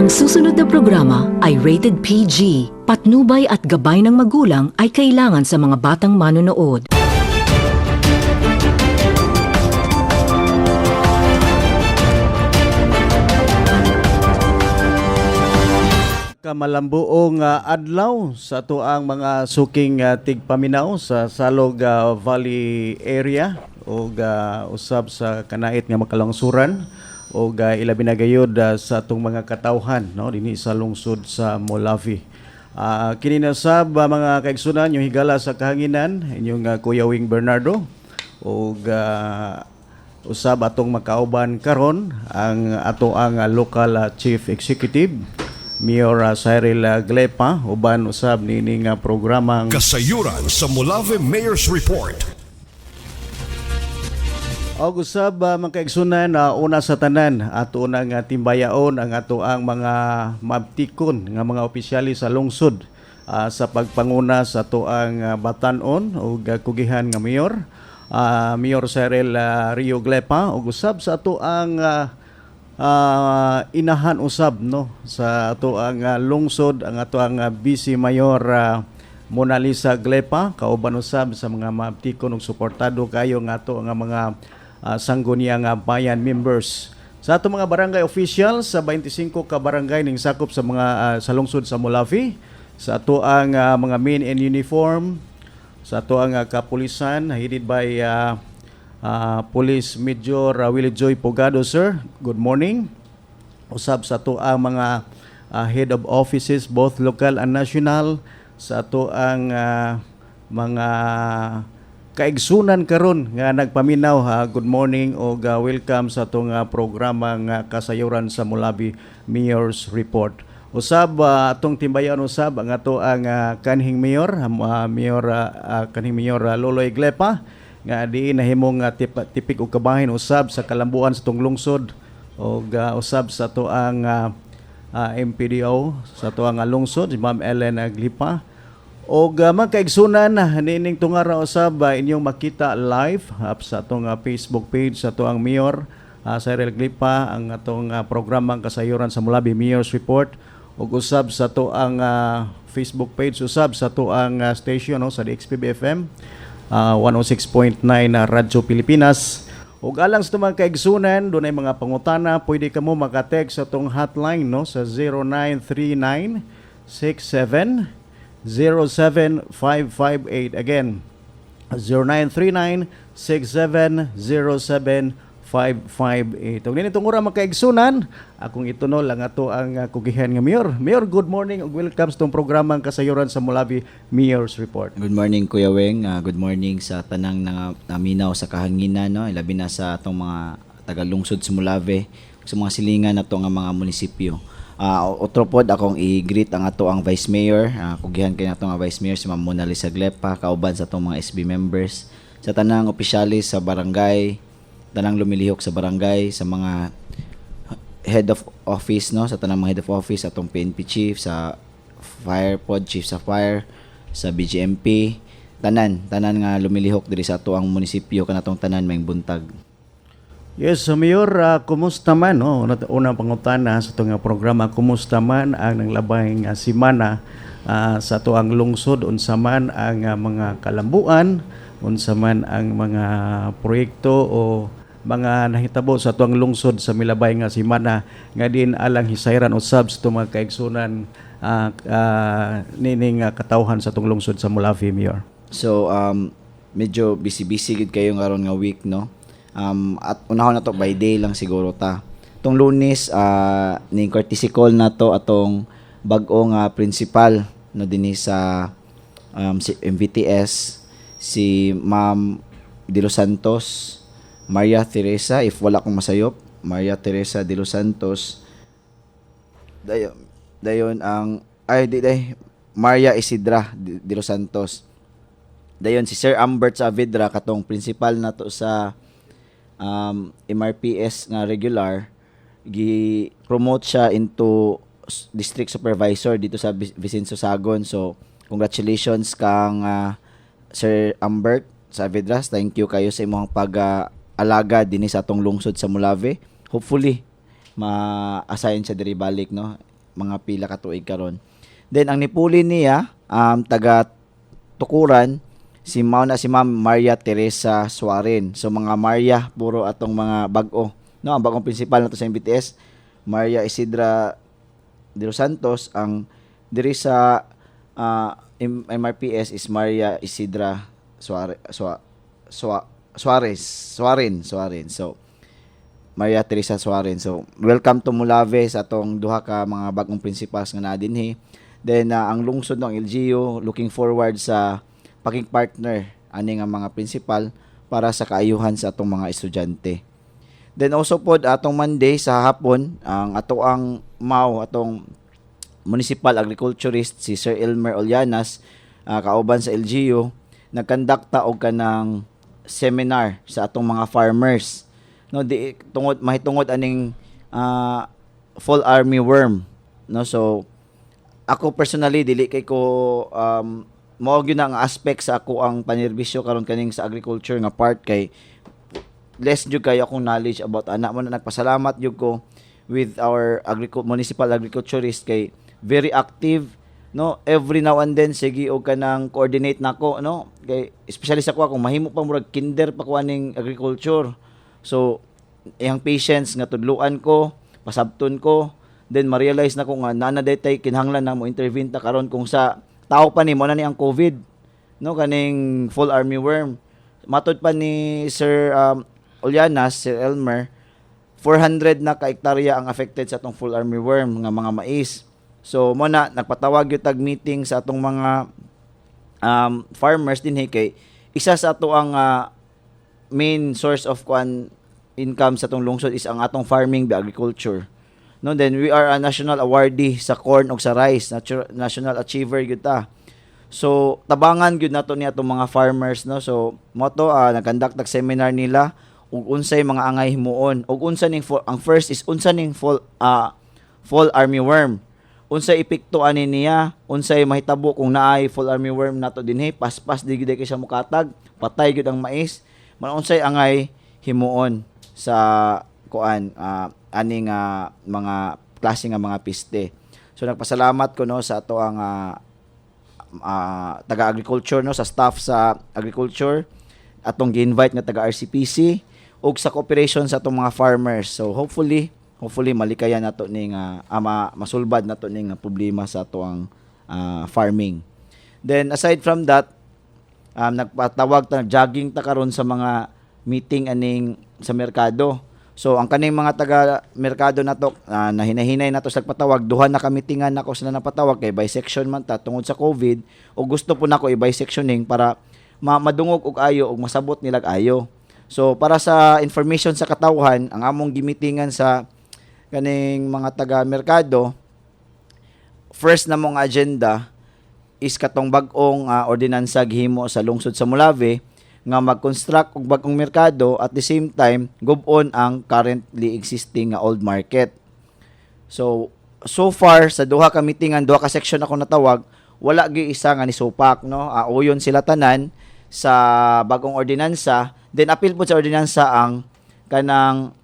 Ang susunod na programa ay rated PG. Patnubay at gabay ng magulang ay kailangan sa mga batang manonood. Kamalambuong adlaw sa tuang mga suking tigpaminaw sa Salog Valley area o usab sa kanait nga makalangsuran o ilabi na gayud sa atong mga katawhan no dinhi sa lungsod sa Molavi. Kini na sab mga kaigsunan yung higala sa kahanginan inyong Kuya Wing Bernardo o usab atong makauban karon ang ato ang local chief executive Mayor Cyril Glepa uban usab nining programang Kasayuran sa Molave Mayor's Report. Og usab mga kaigsunan una sa tanan ato nang timbayaon ang ato ang mga mabtikon nga mga opisyali sa lungsod sa pagpanguna sa ato ang batan-on ug kugihan nga mayor Mayor Cyril Rio Glepa ug usab sa ato ang inahan usab no sa ato ang lungsod ang ato ang Vice Mayor Mona Lisa Glepa kauban usab sa mga mabtikon ug suportado kayo nga ato nga mga sangguniang bayan members sa ato mga barangay officials sa 25 ka barangay ning sakop sa mga sa lungsod sa Molavi sa ato ang mga men in uniform sa ato ang kapulisan headed by Police Major Willie Joy Pogado, sir. Good morning. Usab sa ato ang mga head of offices both local and national sa ato ang mga kaigsunan karon nga nagpaminaw good morning o welcome sa atong programang Kasayuran sa Molavi Mayor's Report. Usab atong timbayan usab ang ato ang kanhing mayor kanhing mayor Loloy Glepa nga di nahimong tipik og kabahin usab sa kalambuan sa tong lungsod o usab sa to ang MPDO sa to ang lungsod si Ma'am Ellen Aglipa o mga kaigsunan nining tungara usab inyong makita live sa atong Facebook page sa to ang Mayor Cyril Aglipa ang atong programang Kasayuran sa Molavi Mayor's Report o usab sa to ang Facebook page usab sa to ang station sa DXPB FM 106.9 Radyo Pilipinas. Ug alang sa mga kaigsunan, doon ay mga pangutana, pwede ka mo makatext sa tong hotline no sa 0939-67-07558. Again, 0939-67-07558. Ug nitong ura mga kaigsunan, akong itunol lang ato ang kugihan nga Mayor. Mayor, good morning ug welcome sa tong programang Kasayuran sa Molavi Mayor's Report. Good morning Kuya Weng, good morning sa tanang naminaw sa kahanginan no, labi na sa atong mga tagalungsod sa Molavi, sa mga silingan nato nga mga munisipyo. Otro pod akong i-greet ang ato ang Vice Mayor, kugihan kay nato nga Vice Mayor si Ma'am Mona Lisa Glepa, kauban sa atong mga SB members, sa tanang opisyalis sa barangay, tanang lumilihok sa barangay, sa mga head of office no, sa tanang mga head of office atong PNP chief, sa fire pod chief sa fire, sa BGMP, tanan nga lumilihok diri sa ato ang munisipyo kanatong tanan may buntag. Yes, Mayor, kumusta man no? Unang pangutana sa itong programa, kumusta man ang nanglabay semana sa ato ang lungsod, unsa man ang mga kalambuan, unsa man ang mga proyekto o mga nahitabo sa tuang lungsod sa milabay nga semana nga din alang hisayran usab sa itong mga kaigsunan nining katawhan sa itong lungsod sa Molavi, Mayor. So medyo busy gid kayo ngaron nga week no. At unahon na to by day lang siguro ta. Tong Lunes ning courtesy call na to atong bag-o nga principal no dinhi sa si MVTS si Ma'am De Los Santos Maria Teresa, if wala kong masayop, Maria Teresa De Los Santos. Dayon ang Maria Isidra De Los Santos. Dayon si Sir Ambert Saavedra katong principal nato sa MRPS nga regular, gi-promote siya into district supervisor dito sa Vicencio Sagon. So, congratulations kang Sir Ambert Saavedra. Thank you kayo sa imong pag-alaga dinhi sa atong lungsod sa Molavi. Hopefully ma-assign siya diri balik no. mga pila ka tuig karon. Then ang nipuli niya taga Tukuran si Ma'am Maria Teresa Suarin. So mga Maria puro atong mga bag-o, no? Ang bagong principal nato sa MBTS, Maria Isidra de los Santos. Ang diri sa MRPS is Maria Isidra Suarin. So Maria Teresa Suarin. So welcome to Mulave sa atong duha ka mga bagong principals nga naa dinhi. Then ang lungsod ng LGU looking forward sa paging partner ani nga mga principal para sa kaayuhan sa atong mga estudyante. Then also pod atong Monday sa hapon ang atong municipal agriculturist si Sir Elmer Olianas kauban sa LGU nagkandakta og kanang seminar sa atong mga farmers, no, di mahitungod aning fall armyworm, no. So ako personally dili kay ko mao gyud ang aspect sa ako ang panerbisyo karon kaning sa agriculture nga part kay less jud kay akong knowledge about ana mo na nagpasalamat jud ko with our municipal agriculturist kay very active, no, every now and then sige og kanang coordinate nako, no, kay especially sa kung mahimo pa murag kinder pa ko aning agriculture. So iyang patience nga tudluan ko, pasabton ko, then ma-realize na ko nga na detay kinahanglan na mo intervene ta karon kung sa tao pa ni mo na ni ang COVID, no, kaning fall armyworm. Matod pa ni Sir Olianas, Sir Elmer, 400 na ka hektarya ang affected sa atong fall armyworm nga mga mais. So mo na nagpatawag yung tag meeting sa atong mga farmers dinhi kay isa sa ato ang main source of income sa atong lungsod is ang atong farming, the agriculture. No, then we are a national awardee sa corn ug sa rice, national achiever gyud ta. So tabangan gyud nato ni atong mga farmers, no. So mo to nagkandak seminar nila ug unsay mga angay himuon ug unsa ning ang first is unsa ning fall armyworm. Unsay epekto ani niya, unsay mahitabo kung naay fall armyworm nato dinhi, paspas di gyud kay siya mukatag, patay gyud ang mais. Man unsay angay himuon sa aning mga klase nga mga piste. So nagpasalamat ko, no, sa ato ang taga-agriculture, no, sa staff sa agriculture atong gi-invite nga taga RCPC ug sa cooperation sa atong mga farmers. So hopefully malikayan nato ning masulbad nato ning problema sa ato ang farming. Then aside from that, nag-jogging ta karon sa mga meeting aning sa merkado. So ang kaning mga taga merkado nato nahinahinay nato sa patawag, duha na ka meetingan nako sila napatawag kay bisection man ta tungod sa COVID o gusto po nako i-bisectioning para madungog og ayo og masabot nilag ayo. So para sa information sa katawhan, ang among gimitingan sa kaning mga taga merkado, first na mong agenda is katong bag-ong ordinansa gihimo sa lungsod sa Mulave nga mag-construct og bag-ong merkado at the same time gub-on ang currently existing nga old market. So far sa duha ka meetingan, duha ka section ako natawag, wala gyud isa nga nisupak, no. Uyon sila tanan sa bagong ordinansa, then appeal po sa ordinansa ang kanang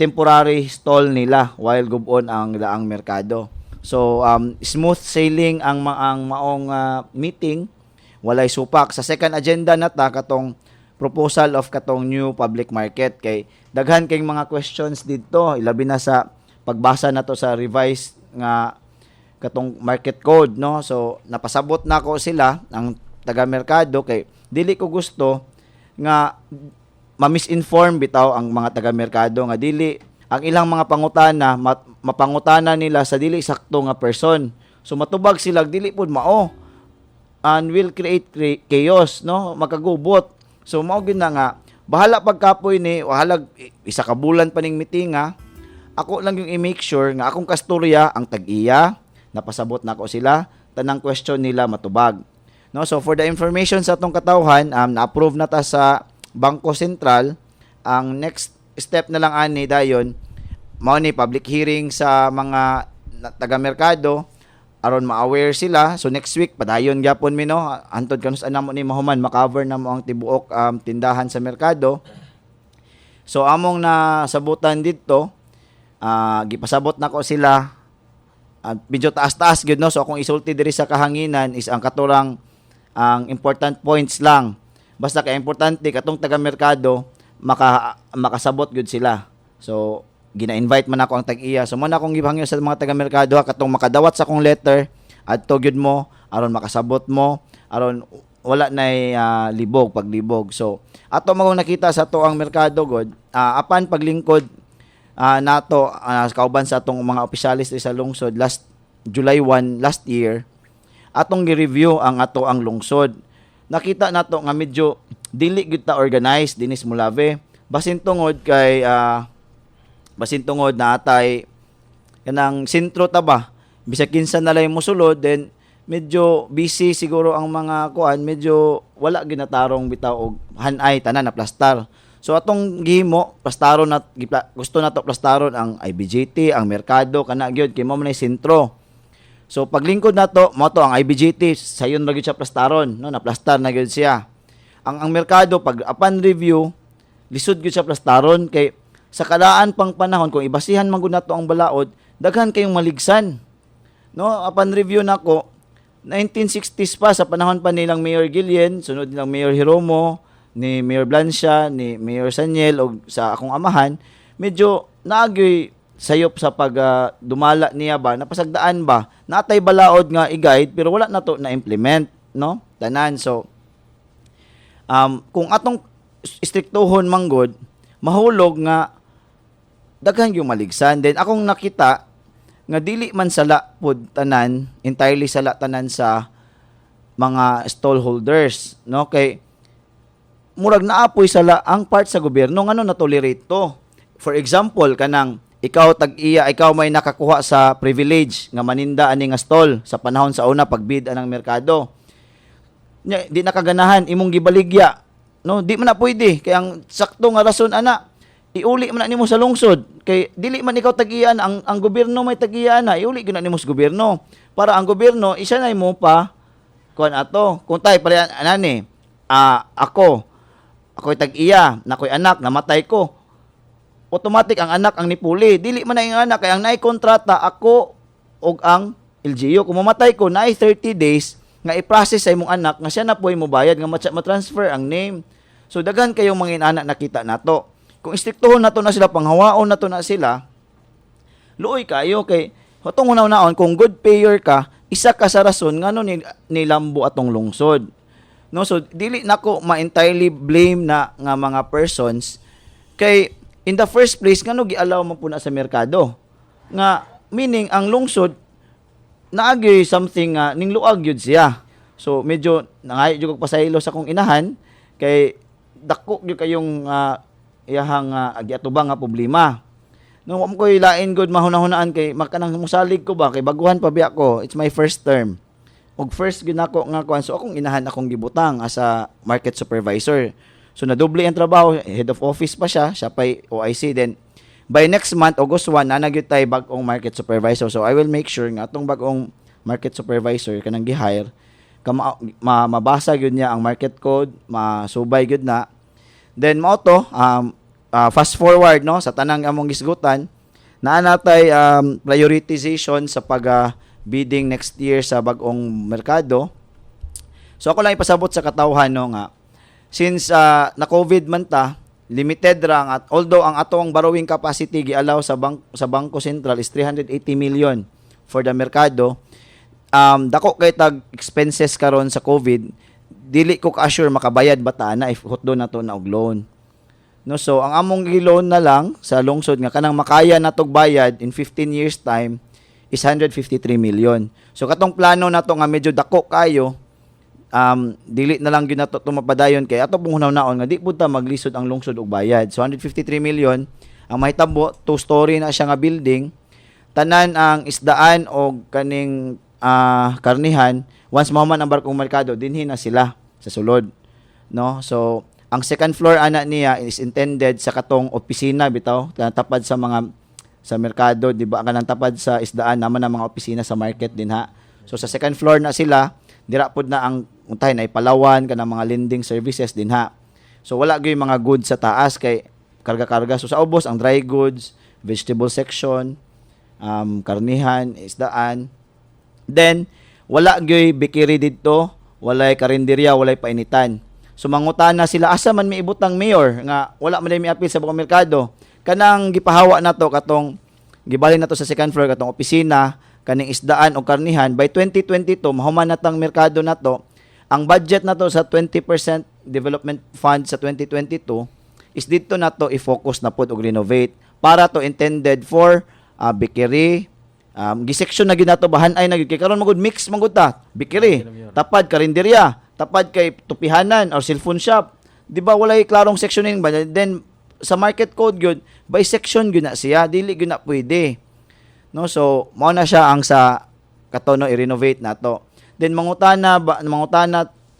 temporary stall nila while gub-on ang daang merkado. So smooth sailing ang maong meeting, walay supak. Sa second agenda nata katong proposal of katong new public market kay daghan kay mga questions dito, ilabi na sa pagbasa nato sa revised nga katong market code, no. So napasabot nako sila ang taga merkado kay dili ko gusto nga ma-misinform bitaw ang mga taga merkado nga dili ang ilang mga pangutana mapangutana nila sa dili sakto nga person. So matubag sila dili pud mao and will create chaos, no, makagubot. So mao gyud na nga bahala pagkapoy ni wahalag isa ka bulan pa ning meeting ako lang yung i-make sure nga akong kasturya ang tag-iya napasabot nako sila tanang question nila matubag, no. So for the information sa atong katawhan, na-approve na ta sa Bangko Sentral. Ang next step na lang ani dayon mao ni public hearing sa mga taga merkado aron ma-aware sila. So next week padayon gyapon mi, no, antod kanus anamo ni mahuman ma-cover na mo ang tibuok tindahan sa merkado. So among nasabutan dito gipasabot nako sila medyo taas-taas gyud no. So akong isulti diri sa kahanginan is ang katurang ang important points lang. Basta kay importante katong taga-merkado makasabot gyud sila. So gina-invite man ako ang tag-iya. So man akong gibhangyo sa mga taga-merkado katong makadawat sa akong letter adto gyud mo aron makasabot mo aron wala nay libog paglibog. So ato magong nakita sa ato ang merkado god apan paglingkod nato kauban sa atong mga opisyalis sa lungsod last July 1 last year atong gi-review ang ato ang lungsod. Nakita nato nga medyo dili gyud ta organized dinis Mulave basin tungod kay basin tungod na atay kanang sentro ta ba bisag kinsa na lang mosulod then medyo busy siguro ang mga kuan medyo wala ginatarong bitaw og hanay tanan na plastar. So atong gihimo plastaron na gusto nato plastaron ang IBGT, ang merkado kana gyud kay mao man sentro. So paglingkod nato mo to ang IBGT sayon ra gyud siya plastaron no na plastar na gyud siya. Ang merkado pag upon review lisod gyud siya plastaron kay sa kadaan pang panahon kung ibasihan man gud nato ang balaod daghan kayong maligsan. No, upon review nako 1960s pa sa panahon pa nilang Mayor Guillen, sunod nilang Mayor Hiromo, ni Mayor Blancia, ni Mayor Sanyel o sa akong amahan, medyo naagyoy sayop sa pag dumala niya ba, napasagdaan ba, natay balaod nga i-guide pero wala na to na implement, no? Tanan so kung atong istriktuhon manggod, mahulog nga daghan yung maligsan. Then akong nakita nga dili man sala pod tanan, entirely sala tanan sa mga stallholders, no? Kay murag naapoy sala ang part sa gobyerno ngano na tolerate to. For example, kanang ikaw tag-iya, ikaw may nakakuha sa privilege nga maninda ani nga stall sa panahon sa una pagbid anang merkado. Di nakaganahan imong gibaligya, no? Di man na pwede kay ang sakto nga rason ana iuli man na nimo sa lungsod kay dili man ikaw tag-iyaan ang gobyerno may tag-iyaan na iuli gyud na nimo sa gobyerno para ang gobyerno isa na mo pa kuan ato kung tay pare anani ako'y tag-iya nakoy anak namatay ko automatic ang anak ang nipuli dili man na ang anak kay ang naay kontrata ako og ang LGU kung mamatay ko naay 30 days nga i-process sa imong anak nga siya na po'y mobayad nga ma-transfer ang name. So daghan kayong mga anak nakita nato. Kung istriktuhon nato na sila, panghawaon nato na sila, luoy kayo kay hatong unaw-naon kung good payer ka, isa ka sa rason ngano nilambo atong lungsod. No, so dili nako ma-entirely blame na nga mga persons kay in the first place ngano gi-allow man puna sa merkado. Nga meaning ang lungsod naagi something ning luag yun siya. So medyo nangayo jud kog pasaylo sa kong inahan kay dako gyud kayong iyahang agiatubang nga problema. Nung mo ko'y lain good mahuna-hunaan kay makanang musalig ko ba kay baguhan pa biya ko. It's my first term. Og first gyud nako nga kuan so akong inahan akong gibutang as a market supervisor. So nadoble ang trabaho, head of office pa siya pa'y OIC then by next month August 1 na nagyud tay bag-ong market supervisor. So I will make sure nga atong bag-ong market supervisor kanang gi-hire mabasa gyud niya ang market code, masubay gyud na. Then mao to fast forward no sa tanang among gisgutan naa natay prioritization sa pag bidding next year sa bag-ong merkado. So ako lang ipasabot sa katawhan no nga since na COVID man ta limited ra at although ang atong borrowing capacity gi-allow sa Bangko Sentral is 380 million for the merkado, dako kay tag expenses karon sa COVID, dili ko ka-assure makabayad bata na if hotdo na to na og loan. No, so ang among gi-loan na lang sa lungsod nga kanang makaya na tog bayad in 15 years time is 153 million. So katong plano nato nga medyo dako kayo, dili na lang gyud nato tumapadayon kay ato pong hunaw-naon nga di pud ta maglisod ang lungsod og bayad. So 153 million ang mahitabo, 2-story na siya nga building. Tanan ang isdaan og kaning karnihan once mahuman ang barkong merkado dinhi na sila sa sulod, no? So ang second floor ana niya is intended sa katong opisina bitaw tapad sa mga sa merkado, di ba? Kanang tapad sa isdaan naman ang mga opisina sa market din ha. So sa second floor na sila, dira pod na ang untay na ipalawan kanang mga lending services din ha. So wala gyud mga goods sa taas kay karga-karga. So sa ubos ang dry goods, vegetable section, karnihan, isdaan. Then wala gyoy bikiri didto, walay karinderya, walay painitan. So mangutana sila asa man miibutang mayor nga wala man mi apil sa bagong merkado. Kanang gipahawa nato katong gibalhin nato sa second floor katong opisina, kaning isdaan o karnihan by 2022 mahuman natang merkado nato. Ang budget nato sa 20% development fund sa 2022 is dito nato i-focus na pod og renovate para to intended for bikiri, giseksyon na ginato bahan ay nagid kay karon magud mix magud ta bikiri, tapad karinderya, tapad kay tupihanan or cellphone shop. Di ba walay klarong sectioning ba? Then sa market code gyud by section gyud na siya, dili gyud na pwede. No, so mao na siya ang sa katono i-renovate nato. Then mangutana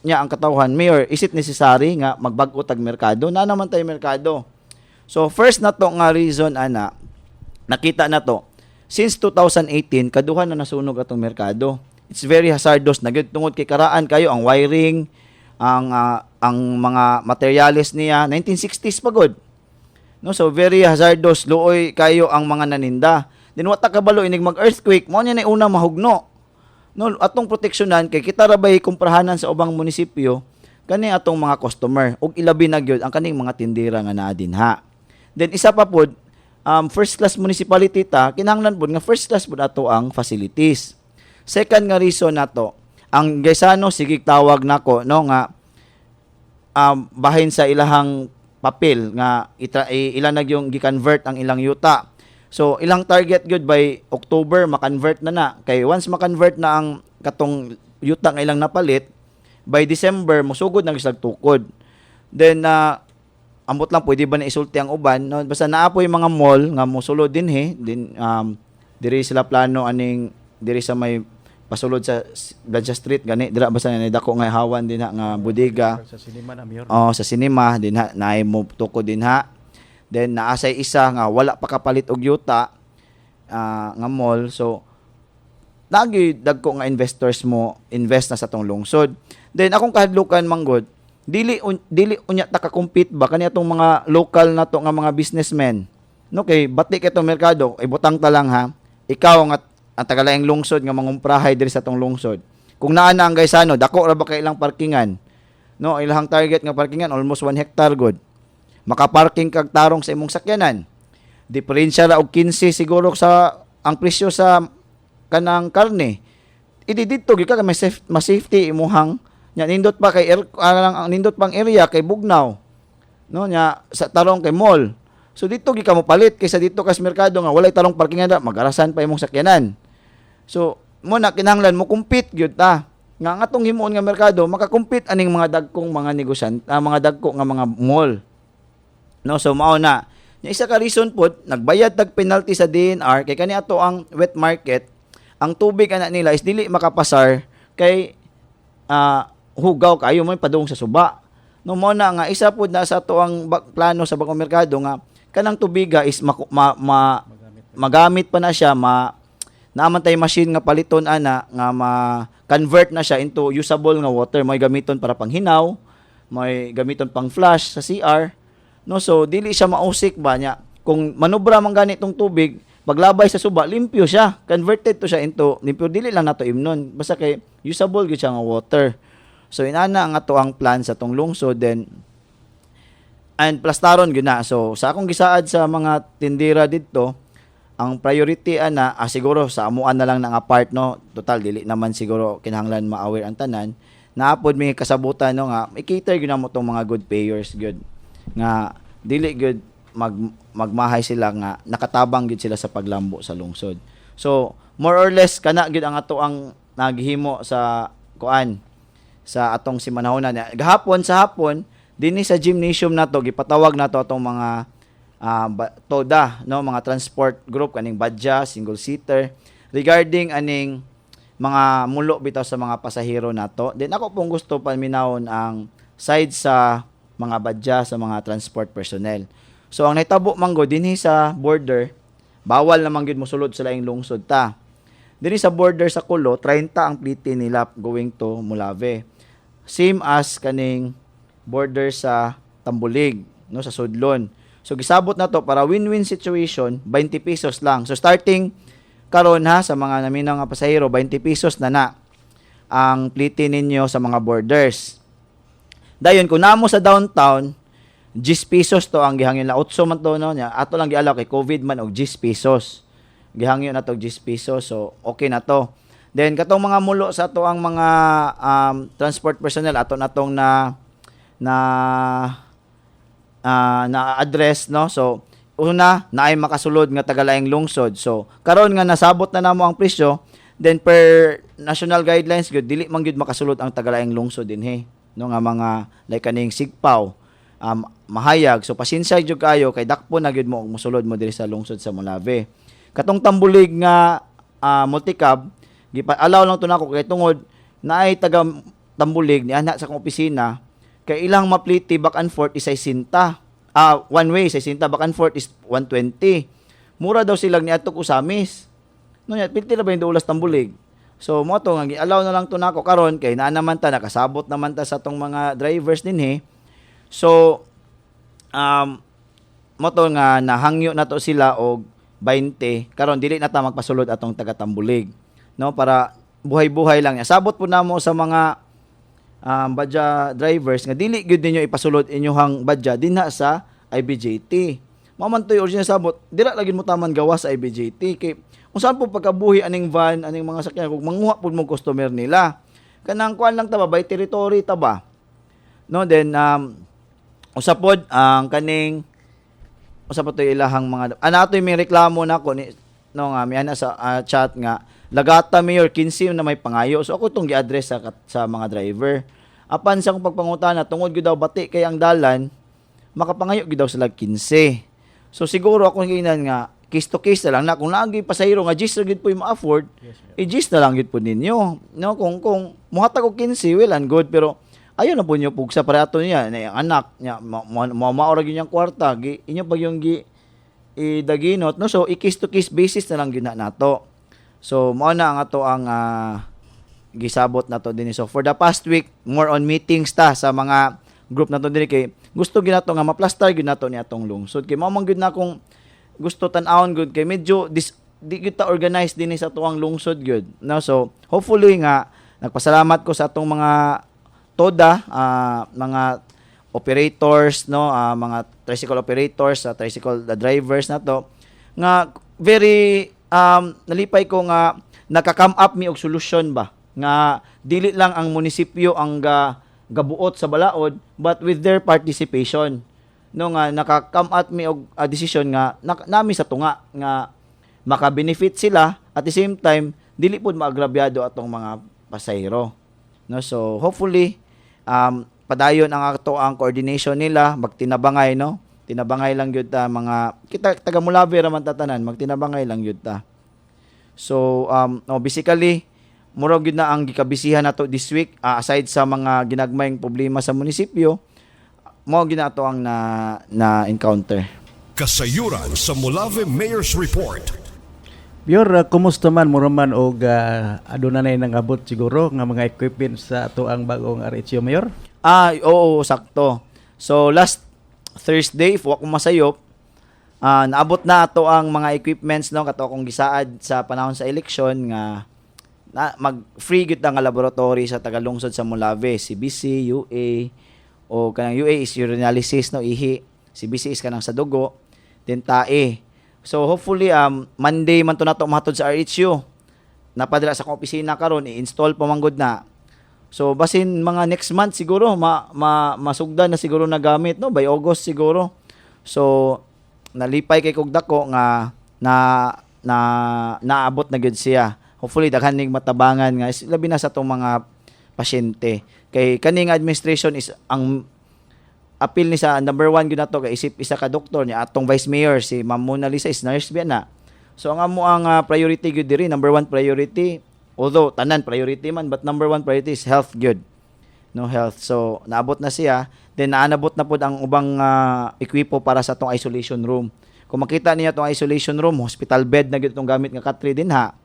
niya ang katawhan, Mayor, is it necessary nga magbag-o tag merkado? Na naman tayo merkado. So first na to nga reason ana, nakita na to. Since 2018, kaduhan na nasunog atong merkado. It's very hazardous na gyud tungod kay karaan kayo ang wiring, ang mga materyales niya 1960s pagod. No, so very hazardous, luoy kayo ang mga naninda. Then wa ta kabalo inig mag-earthquake, mo niya na una mahugno. No, atong proteksyonan kay kita ra bay kumprahanan sa ubang munisipyo kani atong mga customer ug ilabi na gyud ang kaning mga tindera nga naa dinha. Then isa pa pod, first class municipality ta, kinahanglan pod nga first class pod ato ang facilities. Second nga reason nato, ang Gaisano sige tawag nako no nga bahin sa ilahang papel nga ilan na yung gi-convert ang ilang yuta. So ilang target good by October ma-convert na kay once ma-convert na ang katong yuta nga ilang napalit by December mosugod na gisag tukod. Then ambot lang pwede ba na isulti ang uban no, basta naapoy mga mall nga mosulod din diri sila plano aning diri sa may pasulod sa Blancha Street gani dira basta na dako nga hawan din nga bodega Sa cinema na Mayor. sa cinema din naay mo tukod din Then naasay isa nga wala pa kapalit og yuta nga mall. So lagi dagko nga investors mo invest na sa tong lungsod. Then akong kahadlukan manggod dili unya ta ka-compete ba kani atong mga local na to nga mga businessmen. No kay bati kay tong merkado ibutang ta lang ha. Ikaw nga ang tagalaing lungsod nga mangumprahay diri sa tong lungsod. Kung naa na ang Gaisano dako ra ba kay ilang parkingan? No, ilang target nga parkingan almost 1 hectare good. Makaparking kag tarong sa imong sakyanan. Diferensya ra og 15 siguro sa ang presyo sa kanang karne. Idi didto gyud ka may safety imuhang nya nindot pa kay nindot pang area kay Bugnaw. No nya sa tarong kay mall. So dito gyud ka mo palit kaysa dito kas merkado nga walay tarong parkingan ra magarasan pa imong sakyanan. So mo na kinahanglan mo compete gyud ta. Nga atong himuon nga merkado makakompete aning mga dagkong mga negosyante, mga dagko nga mga mall. No, so mao na. Yung isa ka reason po, nagbayad tag penalty sa DNR kay kani ato ang wet market, ang tubig ana nila is dili makapasar kay hugaw kayo mo padung sa suba. No mo na nga isa pod na sa ato ang plano sa bagong merkado nga kanang tubiga is magamit pa na siya naaman tay machine nga paliton ana nga ma-convert na siya into usable nga water, may gamiton para panghinaw, may gamiton pang flush sa CR. No, so dili siya mausik ba niya. Kung manubra man ganitong tubig, paglabay sa suba, limpyo siya. Converted to siya into limpyo, dili lang nato imnon. Basta kay usable gyud siya nga water. So inana ang ato ang plan sa tong lungsod then and plus taron gyud na. So sa akong gisaad sa mga tindera didto, ang priority ana siguro sa amuan na lang ng apart no. Total dili naman siguro kinahanglan ma-aware ang tanan. Naapod may kasabutan no nga i-cater gyud na mo tong mga good payers gyud. Nga dili gyud magmahay sila nga nakatabang gyud sila sa paglambo sa lungsod. So more or less kana gyud ang ato ang naghimo sa kuan sa atong simanahon na gahapon sa hapon dinhi sa gymnasium nato gipatawag nato atong mga TODA no mga transport group kaning badja single seater regarding aning mga mulo bitaw sa mga pasahero nato. Then ako pong gusto paminawon ang side sa mga badya sa mga transport personnel. So ang nahitabo manggo dinhi sa border, bawal namang gyud mosulod sa laing lungsod ta. Dinhi sa border sa Kulo, 30 ang plite nila going to Mulave. Same as kaning border sa Tambulig, no sa Sudlon. So gisabot na to para win-win situation, 20 pesos lang. So starting karon ha sa mga naminaw nga pasahero 20 pesos na ang pliti ninyo sa mga borders. Dayon kung namo sa downtown 10 pesos to ang gihangyon la 8 man to no nya ato lang gialaw kay COVID man og 10 pesos. Gihangyon na to 10 pesos so okay na to. Then katong mga mulo sa ato ang mga transport personnel ato natong na address no. So una naay makasulod nga Tagalaing lungsod. So karon nga nasabot na namo ang presyo, then per national guidelines gud dili man gud makasulod ang Tagalaing lungsod dinhi no nga mga like kaning Sigpaw, Mahayag. So pasensya jud kayo kay dakpo na gud mo mosulod mo diri sa lungsod sa Molave. Katong Tambulig nga multicab gipa-allow lang to nako kay tungod naay taga Tambulig ni ana sa akong opisina kay ilang mapliti back and forth is 60. One way 60, back and forth is 120. Mura daw silang niadtog Usamis. No nya pilti na ba yung Ulas Tambulig. So mo to nga gi-allow na lang to nako karon kay naa naman ta nakasabot naman ta sa tong mga drivers dinhi. So mo to nga nahangyo na to sila og 20 karon dili na ta magpasulod atong taga Tambulig no para buhay-buhay lang niya. Sabot po namo sa mga badya drivers nga dili gyud ninyo ipasulod inyohang badya dinha sa IBJT. Maman toy original sabot dira lagi mo taman gawa sa IBJT kay unsan po pagkabuhi aning van aning mga sakyan kung manguha pud mo customer nila. Kanang kuan lang ta ba by territory ta ba. No then usapod ang kaning usapod toy ilahang mga anatoy may reklamo nako ni no nga mi ana sa chat nga Lagata Mayor 15 na may pangayo. So ako itong gi-address sa mga driver. Apan sa kong pagpangutana, tungod gyud daw bati kay ang dalan, makapangayo gyud daw sila 15. So siguro ako hinan nga case to case na lang na kung naagi pasahero nga gis ra gyud po ma-afford, i-gis na lang gyud po ninyo. No kung muhatag og 15 well and good pero ayo na po niyo pugsa para ato niya na ang anak niya maora gyud yang kwarta, inyo pag yung idaginot no so i-case to case basis na lang gyud nato. So, mao na ang ato ang gisabot na to din. So, for the past week, more on meetings ta sa mga group na to din kay gusto ginato nga maplastar gyud nato ni atong lungsod. Kay mao man gyud na akong gusto tan-awon gyud kay medyo di gyud ta organized din sa tuwang lungsod gyud. No? So, hopefully nga nagpasalamat ko sa atong mga toda, mga operators, no, mga tricycle operators, tricycle drivers na to nga very nalipay ko nga naka-come up mi og solusyon ba nga dili lang ang munisipyo ang gabuot sa balaod but with their participation no nga naka-come up mi og decision nga nami sa tunga nga maka-benefit sila at the same time dili pud maagrabyado atong mga pasahero no so hopefully padayon ang ato ang coordination nila magtinabangay no tinabangay lang gyud ta mga kita taga Molave ra man tatanan magtinabangay lang gyud ta. So basically murag gyud na ang gikabisihan nato this week aside sa mga ginagmayng problema sa munisipyo mao gyud nato ang na encounter. Kasayuran sa Molave Mayor's Report. Biyor, kumusta man mo man og adunay nangabot siguro nga mga equipment sa ato ang bagong RHO Mayor? Oo, sakto. So last Thursday, if wako masayop, naabot na ato ang mga equipments no kato akong gisaad sa panahon sa eleksyon nga mag-free gyud nga laboratory sa tagalungsod sa Molave, CBC, UA o kanang UA is urinalysis no ihi, CBC is kanang sa dugo, then tae. So hopefully Monday man to nato mahatod sa RHU. Napadala sa akong opisina karon i-install pa manggod na. So basin mga next month siguro masugdan na siguro na gamit no by August siguro. So nalipay kay kog dako nga naabot na gyud siya. Hopefully daghan ning matabangan nga labi na sa tong mga pasyente. Kay kaning administration is ang appeal ni sa number 1 gyud nato kay isip isa ka doktor niya atong vice mayor si Ma'am Mona Lisa is nurse biya na. So ang amo ang priority gyud diri number 1 priority. Although tanan priority man but number 1 priority is health good. No health. So naabot na siya, then naanabot na pud ang ubang ekwipo para sa tong isolation room. Kung makita niya tong isolation room, hospital bed na gyud tong gamit nga katri din ha.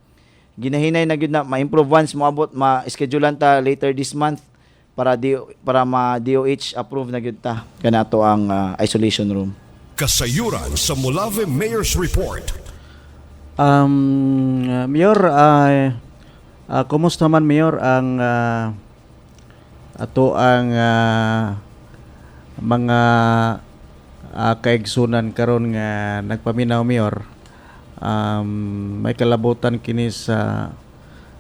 Ginahinay na gyud na ma-improve once moabot ma-schedulean ta later this month para ma DOH approve na gyud ta kanato ang isolation room. Kasayuran sa Molave Mayor's Report. Mayor, kumusta man Mayor ang ato ang mga kaigsunan karon nga nagpaminaw Mayor? May kalabutan kini sa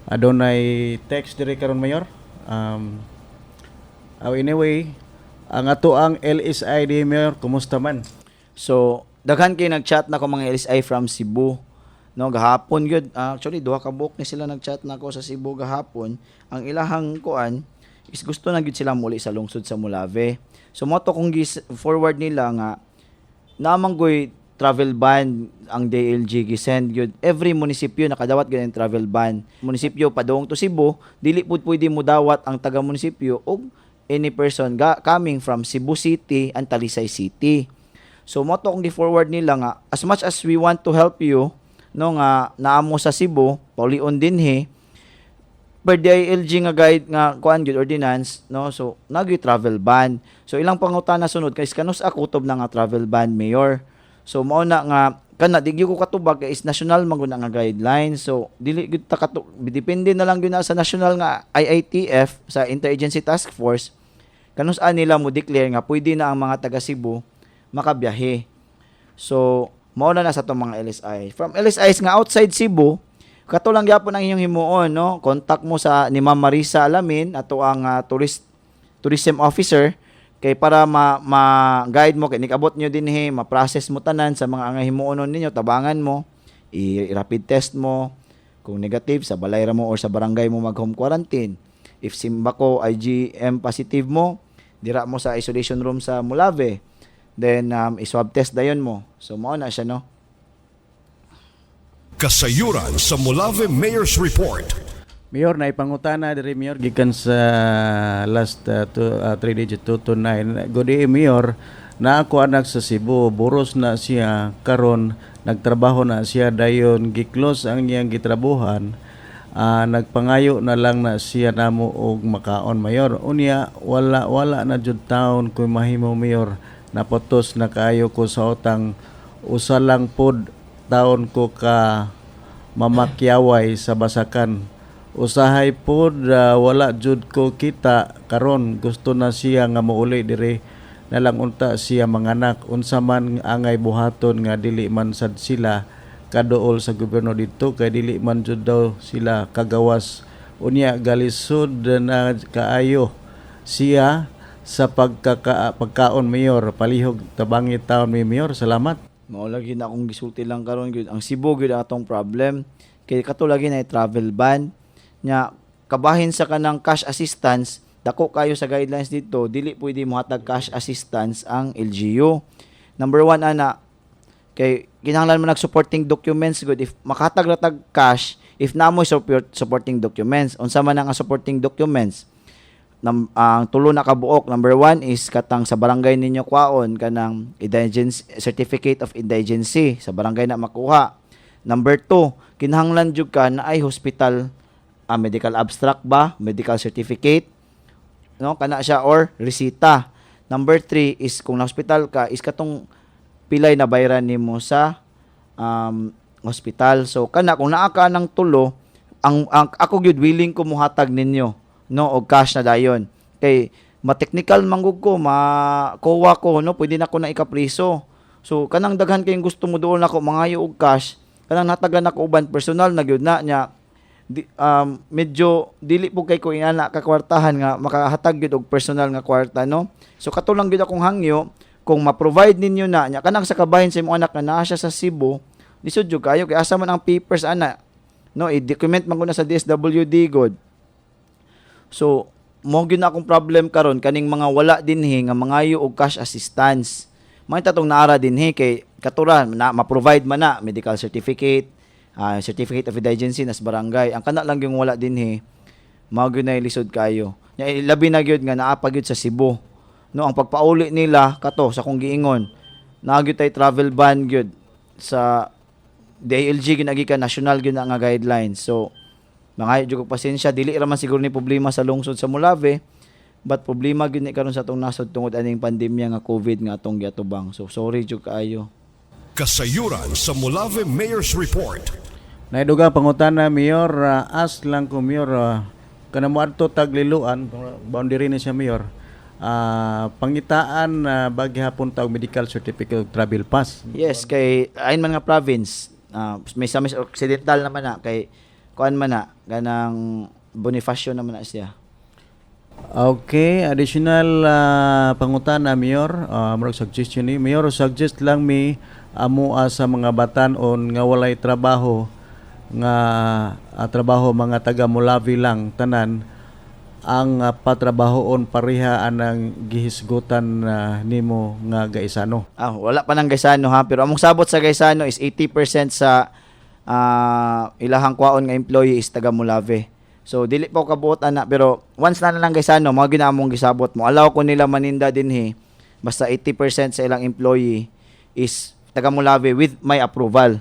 adunay text diri karon Mayor. Anyway, ang ato ang LSI di Mayor, kumusta man? So, daghan kay nag-chat na ko mga LSI from Cebu. No, gahapon gyud. Actually, duha ka buok ni sila nag-chat na ko sa Cebu gahapon. Ang ilahang kuan is gusto na gyud sila muli sa lungsod sa Molave. So, mo to kung forward nila nga namanggoy travel ban ang DLG gisend gyud every munisipyo nakadawat gyud ang travel ban. Munisipyo padung to Cebu, dili pud pwede mo dawat ang taga munisipyo og any person coming from Cebu City and Talisay City. So mo to kung di-forward nila nga as much as we want to help you no nga naamo sa Cebu, paulion dinhi per DILG nga guide nga kuan gyud ordinance no, so nagi travel ban. So ilang pangutana sunod kay kanus akutob na nga travel ban Mayor. So mao na nga kana di gyud ko katubag kay is national man gud nga guidelines. So dili gyud ta depende na lang gyud na sa national nga IITF sa Interagency Task Force kanus nila mo declare nga pwede na ang mga taga Cebu makabiyahe. So mao na sa tong mga LSI. From LSIs nga outside Cebu, kato lang gyapon ang inyong himuon no. Contact mo sa ni Ma'am Marisa Alamin ato ang tourism officer kay para ma-guide mo kay nikabot nyo dinhi, ma-process mo tanan sa mga himuonon ninyo, tabangan mo, i-rapid test mo. Kung negative sa balay ra mo or sa barangay mo mag-home quarantine. If simbako IgM positive mo, dira mo sa isolation room sa Molave. Then i-swab test dayon mo. So mao na siya no. Kasayuran sa Molave Mayor's Report. Mayor, naipangutana diri Mayor gikan sa last 3 digit 229. Good day Mayor, na ako anak sa Cebu, buros na siya karon, nagtrabaho na siya dayon giklos ang iyang gitrabuhan. Nagpangayo na lang na siya namo og makaon Mayor. Unya wala na jud taon kung mahimo Mayor. Napotos na kaayo ko sa utang, usa lang pod taon ko ka mamakyaway sa basakan. Usahay pod wala jud ko kita karon, gusto na siya nga mouli diri na lang unta siya manganak. Unsa man angay buhaton nga dili man sad sila kaduol sa gobyerno dito kay dili man jud daw sila kagawas. Unya galisod na kaayo siya sa pagkaon Mayor. Palihog tabangi taon mi Mayor. Salamat. Mao lagi na akong gisulti lang karon gyud ang Cebu gyud atong problem kay kato lagi na travel ban nya kabahin sa kanang cash assistance dako kayo sa guidelines dito dili pwede mohatag cash assistance ang LGU. Number 1 ana kay kinahanglan man nag-supporting documents good if makatag ra tag cash if namo supporting documents unsa man ang supporting documents ang tulo na kabuok. Number 1 is katang sa barangay ninyo kwaon kanang certificate of indigency sa barangay na makuha. Number 2 kinahanglan jud ka na ay hospital medical abstract ba, medical certificate no kana siya or resita. Number 3 is kung na hospital ka is katong pilay na bayaran nimo sa hospital. So kana kung naa ka ng tulo ang ako gyud willing ko muhatag ninyo no og cash na dayon kay ma-technical manggug ko makuha ko no pwede na ko na ikapriso. So kanang daghan kayong gusto mo doon nako mangayo og cash kanang natagan nako uban personal na gyud na nya medyo dili po kay ko inana ka kwartahan nga makahatag gyud og personal nga kwarta no. So kato lang gyud akong hangyo kung ma-provide ninyo na nya kanang sa kabahin sa imong anak na naa siya sa Cebu lisod jud kayo kay asa man ang papers ana no i-document man ko na sa DSWD god. So mo gyud na akong problem karon kaning mga wala dinhi nga mangayo og cash assistance. Mga tatong naara dinhi kay katuran na ma-provide man na medical certificate, certificate of indigency nas barangay. Ang kana lang yung wala dinhi mao gyud na lisod kayo. Nya labi na gyud nga naa pa gyud sa Cebu. No ang pagpauli nila kato sa kong giingon. Naa gyud tay travel ban gyud sa DILG ginagikan national gyud nga guidelines. So mga jud ko pasensya dili ra man siguro ni problema sa lungsod sa Molave but problema gyud ni karon sa atong nasod tungod aning pandemya nga COVID nga atong giatubang. So sorry jud kaayo. Kasayuran sa Molave Mayor's Report. Naidugang pangutana Mayor, as lang ko Mayor, kanamo adto tagliluan, boundary ni siya Mayor. Pangitaan baghapon tawag medical certificate of travel pass. Yes, kay ayon man nga province, may sa occidental naman na kay kuan man na ganang Bonifacio naman na siya. Okay, additional pangutana Mayor, murag suggestion ni Mayor, suggest lang mi amo sa mga batan-on nga walay trabaho nga trabaho mga taga Mulavi lang tanan ang patrabahoon pareha anang gihisgutan nimo nga Gaisano. Wala pa nang Gaisano ha, pero among sabot sa Gaisano is 80% sa ilahang kwaon nga employee is taga Molave. So dili pa ko kabuot ana, pero once na lang Gaisano, mga ginamong gisabot mo. Allow ko nila maninda dinhi basta 80% sa ilang employee is taga Molave with my approval.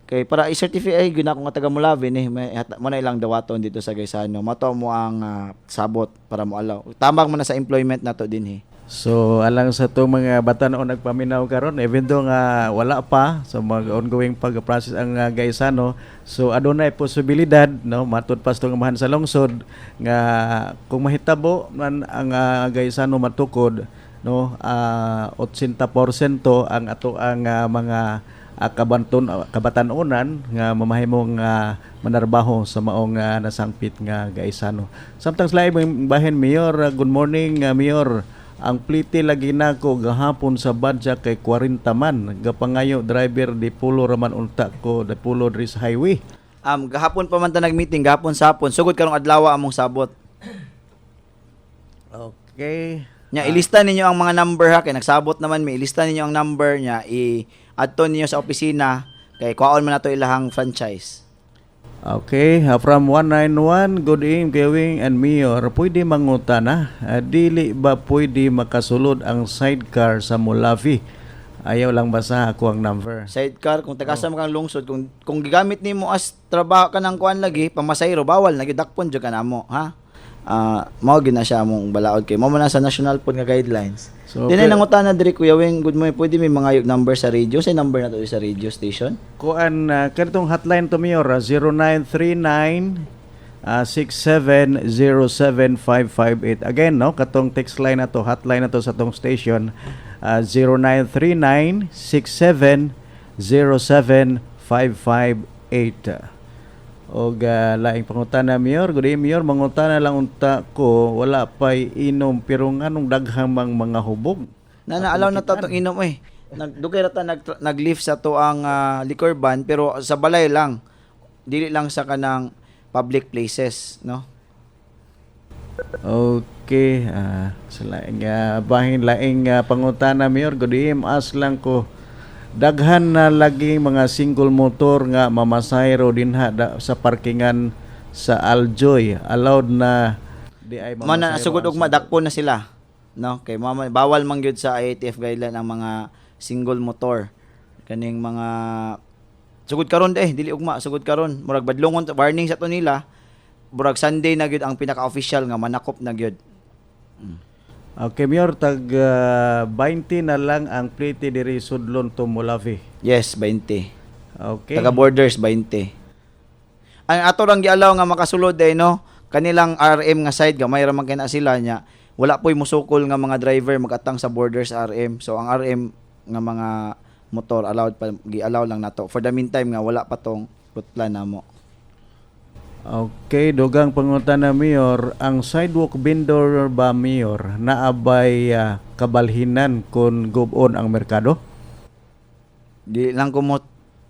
Kay para i-certify ay gina ko nga taga Molave ni mo na ilang dawaton dito sa Gaisano. Mato mo ang sabot para mo allow. Tambang mo na sa employment nato dinhi. So alang sa to mga batan-on nagpaminaw karon even though nga wala pa sa mga ongoing pag-process ang Gaisano, so adunay posibilidad no matud pa sa mahan sa lungsod nga kung mahitabo man ang Gaisano matukod no 80% ang ato ang mga kabatan-onan nga mamahimong manarbaho sa maong nasangpit nga Gaisano. Samtang lain bahin Mayor, good morning Mayor. Ang plite lagi nako gahapon sa Badja kay 40 man. Gapangayo driver di pulo raman unta ko di pulo diri sa highway. Gahapon pa man ta nag-meeting, gahapon sa hapon. Sugod karong adlaw among sabot. Okay. Nya ilista ninyo ang mga number ha, kay nagsabot naman may ilista ninyo ang number nya, i-adto ninyo sa opisina kay kuhaon man nato ilahang franchise. Okay, from 191, good evening, Gawing and Mayor. Pwede mangutana, dili ba pwede makasulod ang sidecar sa Mulavi? Ayaw lang basa ako ang number. Sidecar, kung tagasa mo kang lungsod, kung gigamit nimo as trabaho ka ng kuan lagi, pamasayro, bawal, nagidakpon dyan ka na mo, ha? Mao gyud na siya mong balaod kay mo na sa national pod nga guidelines. So, dinay nangutana diri Kuya Wing, good morning, pwede may mga number sa radio, say number na to sa radio station. Kuan kanitong hotline to Mayor 0939 6707558. Again no, katong text line na to, hotline na to sa tong station 0939 6707558. Og laing pangutana Mayor, good day Mayor, mangutana lang unta ko, wala pay inom pero nganong daghang mga hubog. Alaw na ta tong inom Nagdugay ra ta nag-lift sa to ang liquor ban pero sa balay lang. Dili lang sa kanang public places, no? Okay, sa laing bahin pangutana Mayor, good day, as lang ko. Daghan na lagi mga single motor nga mamasayro dinha sa parkingan sa Aljoy. Allowed na di ay mamasayro. Sugod og madakpo na sila. No? Kay bawal man gyud sa IATF guideline ang mga single motor. Kaning mga sugod karon dili ugma sugod karon. Murag badlongon warning sa to nila. Murag Sunday na gyud ang pinaka-official nga manakop na gyud. Okay, Mayor, 20 na lang ang plate diri sudlon to Mulavi. Yes, 20. Okay. Taga borders 20. Ang ato lang gialaw nga makasulod no, kanilang RM nga side gamay ra man kay na sila nya. Wala po'y musukol nga mga driver magatang sa borders RM. So ang RM nga mga motor allowed pa gialaw lang nato. For the meantime nga wala pa tong route plan namo. Okay, dugang pangutana Mayor, ang sidewalk vendor ba Mayor naabay kabalhinan kung gubon ang merkado? Di lang ko mo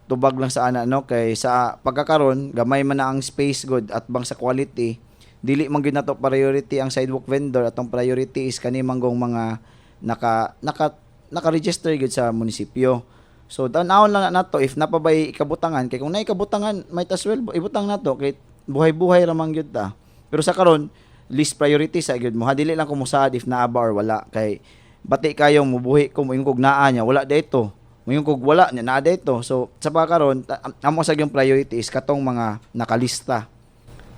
tubag lang sa ana no, kay sa pagkakaron gamay man na ang space good at bang sa quality, dili man gyud nato priority ang sidewalk vendor. Atong priority is kani manggong mga naka-register gyud sa munisipyo. So tanawon lang nato if napabay ikabutangan, kay kung naay kabutangan might as well ibutang nato kay buhay-buhay ra man gyud ta. Pero sa karon list priority sa gyud mo, dili lang ko musad if naaba or wala, kay bati kayong mubuhi ko mo yung kog naa nya wala dito, mo yung kog wala nya naa dito. So sa pagkaron amo sa gyud priority is katong mga nakalista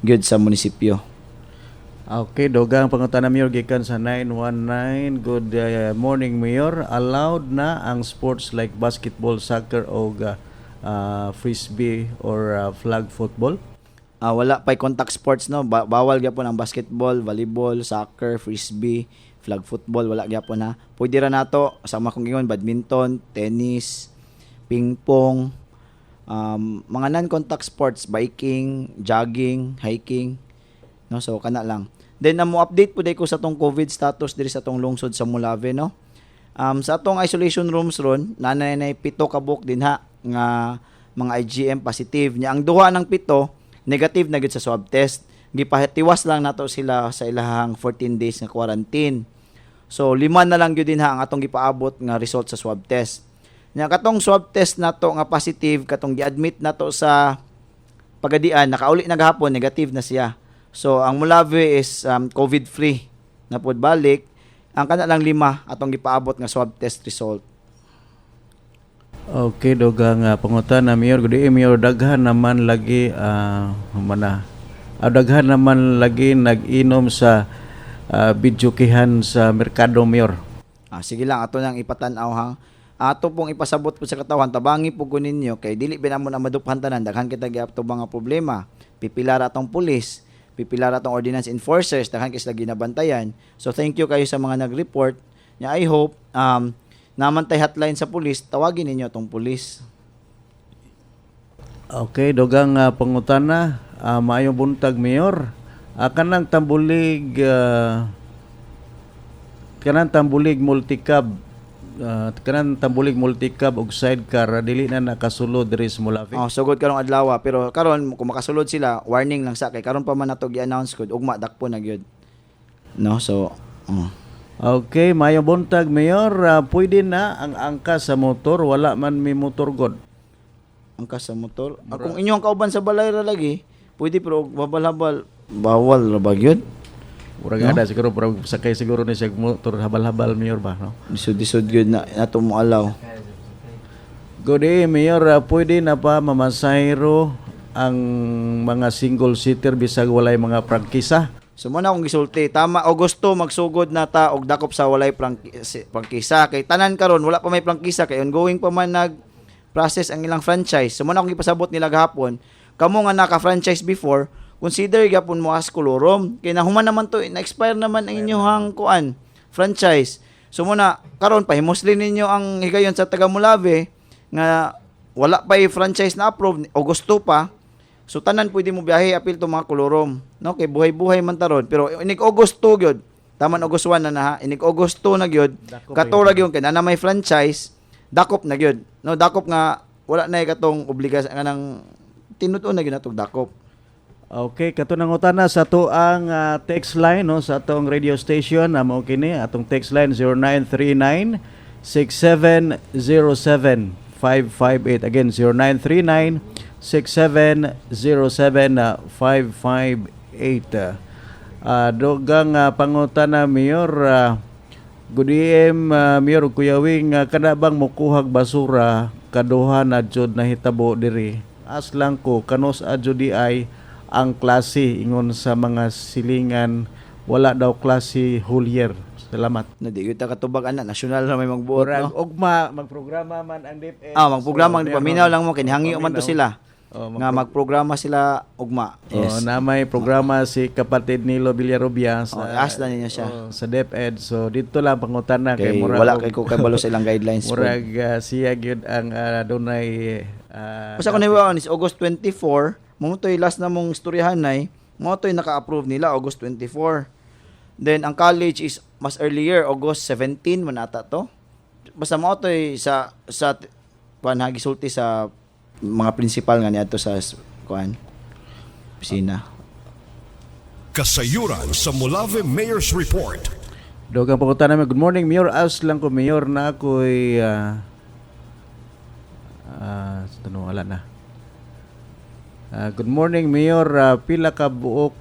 gyud sa munisipyo. Okay, dogang pangutana Mayor gikan sa 919. Good morning Mayor. Allowed na ang sports like basketball, soccer o frisbee or flag football? Wala pa'y contact sports, no? Bawal gyapon ang basketball, volleyball, soccer, frisbee, flag football, wala gyapon ha. Pwede ra nato sama kung ingon badminton, tennis, ping pong, mga non-contact sports, biking, jogging, hiking, no? So kana lang. Then mo update po day ko sa tong COVID status diri sa tong lungsod sa Mulave, no? Sa atong isolation rooms ron, nanay 7 ka book din ha nga mga IgM positive nya. Ang duha ng 7 negative na gid sa swab test. Gipahitiwas lang nato sila sa ilahang 14 days nga quarantine. So 5 na lang gyud din ha ang atong gipaabot nga result sa swab test. Nya katong swab test nato nga positive katong gi-admit nato sa pagadian nakauli na gahapon negative na siya. So ang Mulave is COVID free na pod balik. Ang kana lang 5 atong gipaabot nga swab test result. Okay, dogang pangutana Mayor. Good day, Mayor. Daghan naman lagi daghan naman lagi nag-inom sa bidyokihan sa merkado, Mayor. Sige lang ato nang ipatan-aw ha. Ato pong ipasabot po sa katawan tabangi po ko ninyo kay dili binamo na maduphan tanan daghan kita giapto mga problema. Pipilar atong pulis, pipilar atong ordinance enforcers, daghan kay sila ginabantayan. So thank you kayo sa mga nag-report. I hope naman tay hotline sa pulis, tawagin ninyo tong pulis. Okay, dogang pangutana, maayong buntag Mayor. Kanang tambulig multicab og sidecar dili na nakasulod diri sa Mulave. Sugod karong adlaw pero karon kung makasulod sila, warning lang sa kay karon pa man nato gi-announce gud ugma dakpo na gyud. No, so Okay, maayong buntag Mayor. Pwede na ang angkas sa motor, wala man may motor god. Angkas sa motor. Kung inyong kauban sa balay ra lagi, pwede pero babal-habal bawal ra ba gyud? Murag ada siguro pero sakay siguro ni siya motor habal-habal Mayor ba, no? Disod gyud na nato mo alaw. Good day, Mayor. Pwede na pa mamasahero ang mga single seater bisag walay mga prangkisa? So muna akong gisulti, tama Agosto magsugod na ta og dakop sa walay prangkisa kay tanan karon wala pa may prangkisa kay ongoing pa man nag process ang ilang franchise. So muna akong gipasabot nila gahapon, kamo nga naka-franchise before, consider gyapon mo as kolorom kay nahuman naman to na-expire naman ang inyong franchise. So muna karon pahimuslin ninyo ang higayon sa taga Mulave nga wala pa franchise na approve Agosto pa. So tanan pwede mo biyahe apil to mga kolorom, no? Kay buhay-buhay man taron pero inig August 2 gyud. Taman August 1 na ha. Inig August 2 na gyud. Katura gyud kay na may franchise, dakop na gyud. No, dakop nga wala na katong obligasyon nga nang tinuod na gyud natong dakop. Okay, kato nang utana sa to ang text line no sa atong radio station mao kini atong text line 0939 6707 558 again 0939 6707-558. Dogang pangutana Mayor. Good AM Mayor Kuya Wing, kana bang mukuhag basura kaduha na jud na hitabo diri? As lang ko kanos adyo di ay ang klase ingon sa mga silingan wala daw klase whole year. Salamat. Na di kita katubag ana nasyonal na may magbuot no. Ugma magprograma man ang DepEd. Magprograma so, paminaw lang mo kinihangyo man to sila. Nga magprograma sila ugma. Yes. Na may programa si kapatid Nilo Villarubia sa asla ninyo siya. Sa DepEd. So dito lang pangutana kay murag wala kay ko kabalo sa ilang guidelines. Murag siya gyud ang dunay Basta ko niwa is August 24, mo toy last na mong istoryahan nay, mo toy naka-approve nila August 24. Then ang college is mas earlier August 17 man ata to. Basta mo toy sa gisulti sa mga principal nga niadto sa opisina. Kasayuran sa Mulave Mayor's Report. Dogang pangutana namin. Good morning, Mayor. As lang ko, Mayor, na ako'y wala na. Good morning, Mayor. Pila ka buok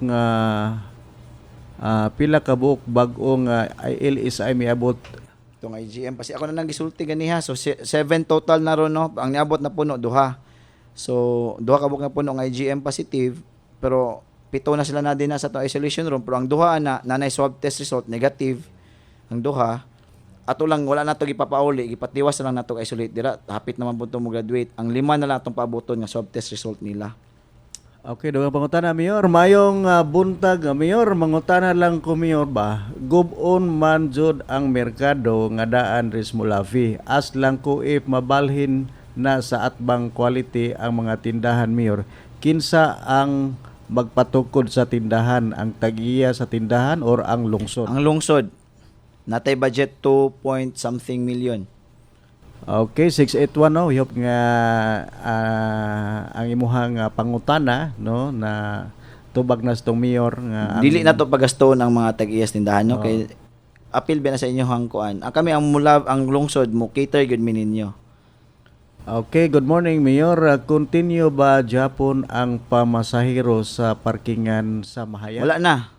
bag-ong ILS ay miabot itong IgM kasi ako na nang gisulti ganiha. So 7 total na ron no. Ang niabot na puno duha. So duha ka buok na puno ng IgM positive pero pito na sila na din na sa to isolation room pero ang duha na nanay swab test result negative ang duha ato lang wala na to gipapauli gipatiwas na lang nato isolate dira hapit naman pud to mo graduate ang 5 na lang atong paaboton nga swab test result nila. Okay, dugang pangutana, Mayor. Mayong buntag, Mayor, mangutana lang ko, Mayor ba? Gubon man jud ang merkado nga daan ris Mulavi. As lang ko if mabalhin na sa atbang quality ang mga tindahan, Mayor. Kinsa ang magpatukod sa tindahan? Ang tagiya sa tindahan or ang lungsod? Ang lungsod natay budget 2 point something million. Okay, 681 no, hiyop nga ang imuhang pangutana no na tubag na sa tong mayor nga Dili na to pagasto ng mga tag-iyas tindahan no kay apil ba na sa inyo hang kuan. Ang kami ang lungsod mo cater gud mi ninyo. Okay, good morning, Mayor. Continue ba Japon ang pamasahero sa parkingan sa Mahayag? Wala na.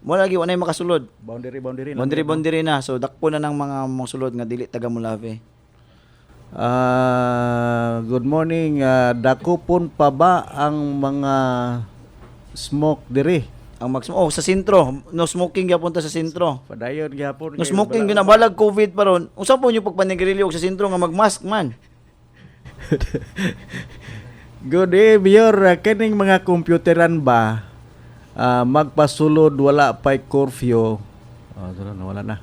Wala lagi wala makasulod. Boundary na. Boundary na. So dakpo na ng mga sulod nga dili taga Mulave. Good morning. Dakupon pa ba ang mga smoke diri? Ang sa sentro, no smoking gyapon ta sa sentro. Padayon gyapon. No smoking ginabalag COVID pa ron. Unsa po niyo pagpanigrilyo sa sentro nga magmask man? Good day, Mayor. Kaning mga computeran ba magpasulod wala pay curfew? Wala na.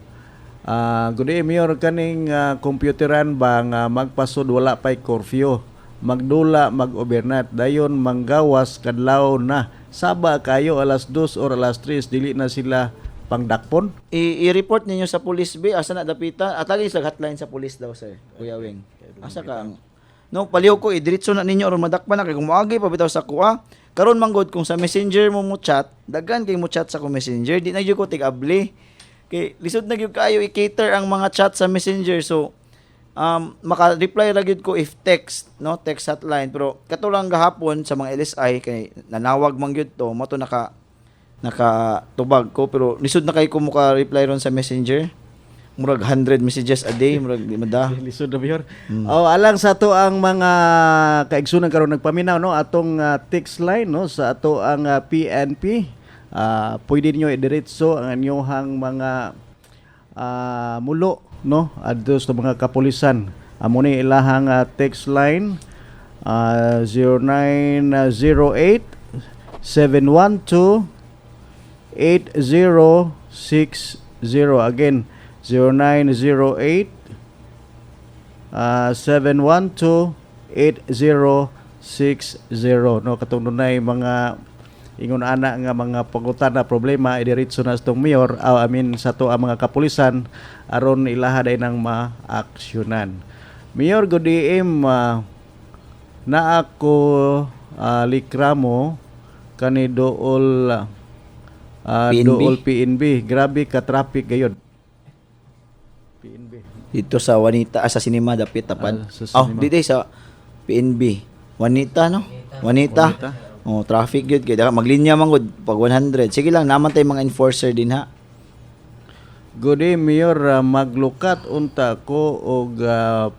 Good day, Mayor. Kaning computeran ba nga magpasud wala pay curfew? Magdula, mag-overnight. Dayon manggawas kadlaw na. Saba kayo alas 2 or alas 3 dili na sila pangdakpon? I-report ninyo sa police be asa na dapitan at lagi sa hotline sa police daw sir. Kuya Wing. Asa ka ang no paliw ko diretso na ninyo aron madakpan na kay kung moagi pa bitaw sa kuha. Karon manggod kung sa messenger mo chat, daghan kay mo chat sa ko messenger, di na gyud ko tig-abli. Kay lisod na gyud kaayo i-cater ang mga chat sa messenger so maka-reply ra gyud ko if text no text hotline pero katulang gahapon sa mga LSI kay nanawag man gyud to mo to nakatubag ko pero lisod na kay ko muka reply ron sa messenger murag 100 messages a day murag di mada Lisod na, Mayor. Alang sa ato ang mga kaigsunan karon nagpaminaw no atong text line no sa ato ang PNP. Pwede niyo idiretso ang inyong mga mulo no adto sa mga kapulisan. Amo ni ilahang text line 0908 712 8060 again 0908 712 8060 no katong dunay mga ingon ana nga mga pangutana problema idiretso na sa tong mayor sa to ang mga kapulisan aron ilaha day nang maaksyonan. Mayor, good AM na ako likramo kani dool dool PNB grabe ka traffic gayud. PNB dito sa Wanita sa cinema dapit tapan sa cinema. dito sa PNB Wanita no Wanita. Traffic gyud kay maglinya man gud pag 100. Sige lang naman tay mga enforcer din ha. Good day, Mayor. Maglukat unta ko og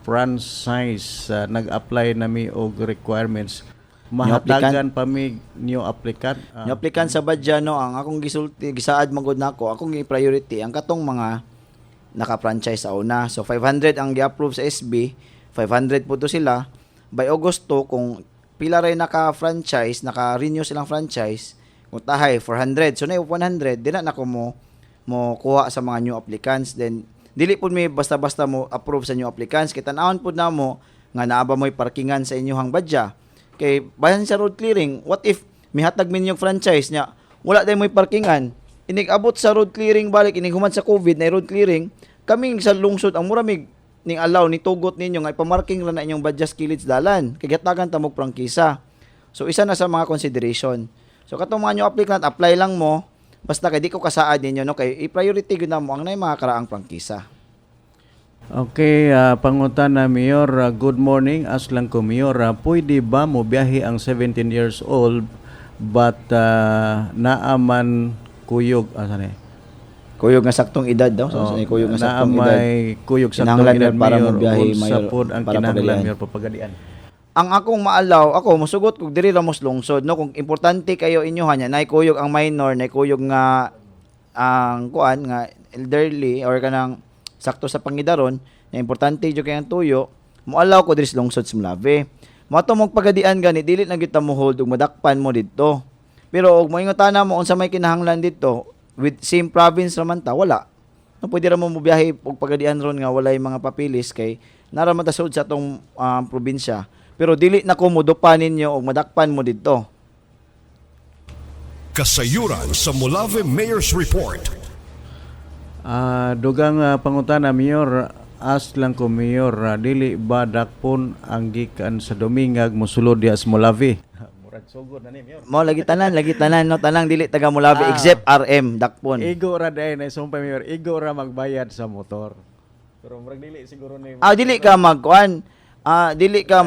franchise. Nag-apply nami og requirements. Mahatagan pa mi new applicant. Yung applicant sa badya no ang akong gisulti gisaad man gud nako akong i-priority ang katong mga naka-franchise sa una. So 500 ang gi-approve sa SB, 500 po to sila. By Agosto kung pila ray naka-franchise, naka-renew silang franchise, kung tahay 400. So na 100 di na nako mo kuha sa mga new applicants. Then dili pud mi basta-basta mo approve sa new applicants. Kay tan-awon pud namo nga naa ba mo'y parkingan sa inyong badya. Kay bayan sa road clearing, what if mihatag min yung franchise nya, wala day mo'y parkingan. Inig abot sa road clearing balik inig human sa COVID na road clearing, kaming sa lungsod ang muramig ning allow ni tugot ninyo nga ipamarking ra na inyong badya skilleds dalan kay gatagan ta mo prangkisa. So isa na sa mga consideration. So katong mga new applicant apply lang mo basta kay di ko kasaad ninyo no kay i-priority gyud namo ang nay mga karaang prangkisa. Okay, pangutan na Mayor, good morning. As lang ko Mayor, pwede ba mo biyahe ang 17 years old but naaman kuyog Kuyog nga saktong edad daw. So, kuyog nga saktong edad. May kuyog saktong edad para mo biyahe Mayor. Sapod ang kinahanglan Mayor papagadian. ang akong maalaw, ako musugot kog diri ra mos lungsod no, kung importante kayo inyo hanya naikuyog ang minor, naikuyog nga ang kuan nga elderly or kanang sakto sa pangidaron, na importante jud kay ang tuyo, moalaw ko diri sa lungsod sa Molave. Mo ato mong pagadian gani dili na gyud ta mo hold ug madakpan mo didto. Pero og moingotana mo unsa may kinahanglan didto, with same province raman ta, wala. No, pwede ra mo mobiyahe og pagadian ron nga walay mga papilis kay nara man ta sud sa atong probinsya. Pero dili na ko modupa ninyo og madakpan mo didto. Kasayuran sa Molave Mayor's Report. Dugang pangutana, Mayor, lang ko, Mayor, dili ba dakpon ang gikan sa Domingag mosulod diha sa Molave? Murag sugod na ni, Mayor. Mo lagi tanan no, tanang dili taga Molave except RM dakpon. Igo ra dai na sumpay, Mayor. Igo ra magbayad sa motor. Pero murag dili siguro ni. Dili ka magkuan. Dili ka